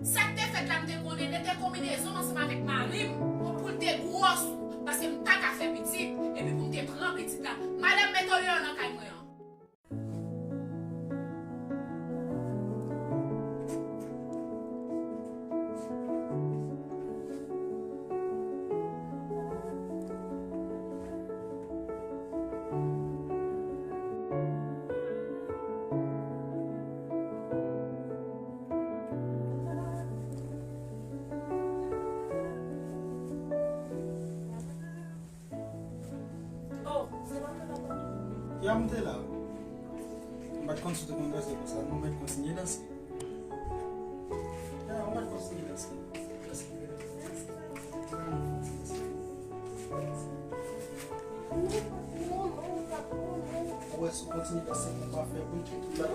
Ça te fait la me connaître des combinaisons ensemble avec Marim pour te grosse parce que m'ta ka fait petit et puis pour te prendre petit là. Madame mettez yo dans kay moi. Ya mte la, mbat konsulte konverse kon sa, nou met konsinye dansi. Ya, mbat konsinye dansi. Ouwe, sou kontinye dansi, kon pa fe pou tout la.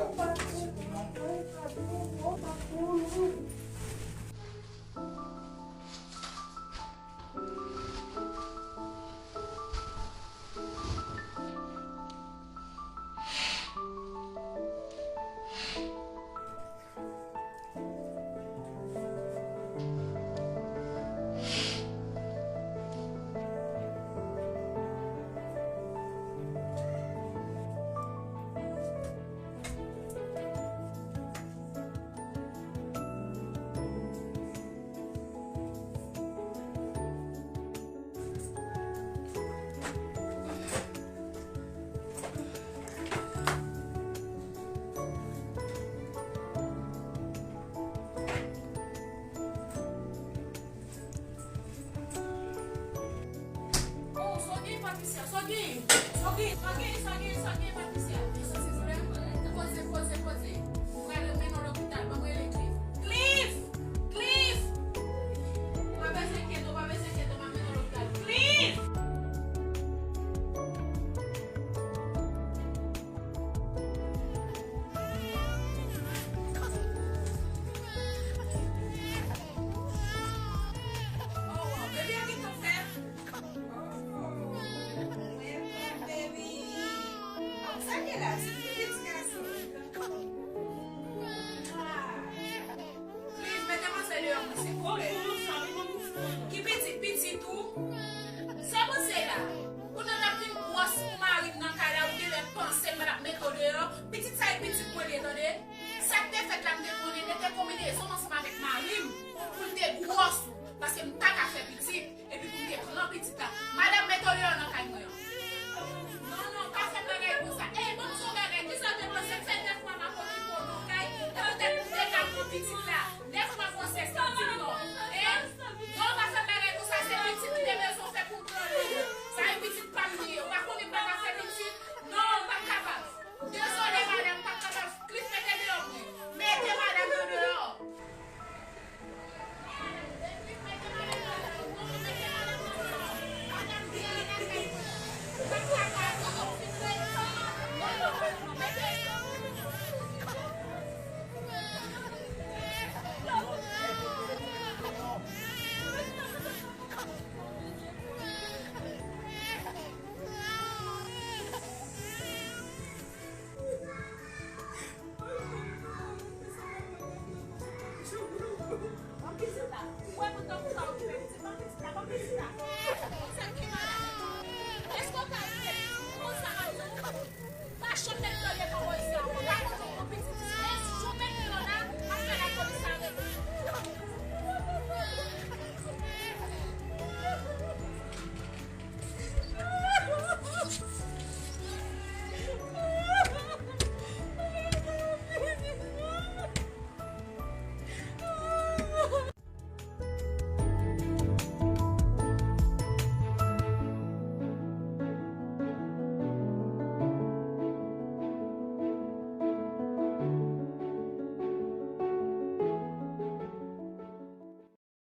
Est-ce qu'on t'a dit? Comment ça va? Pas chanter de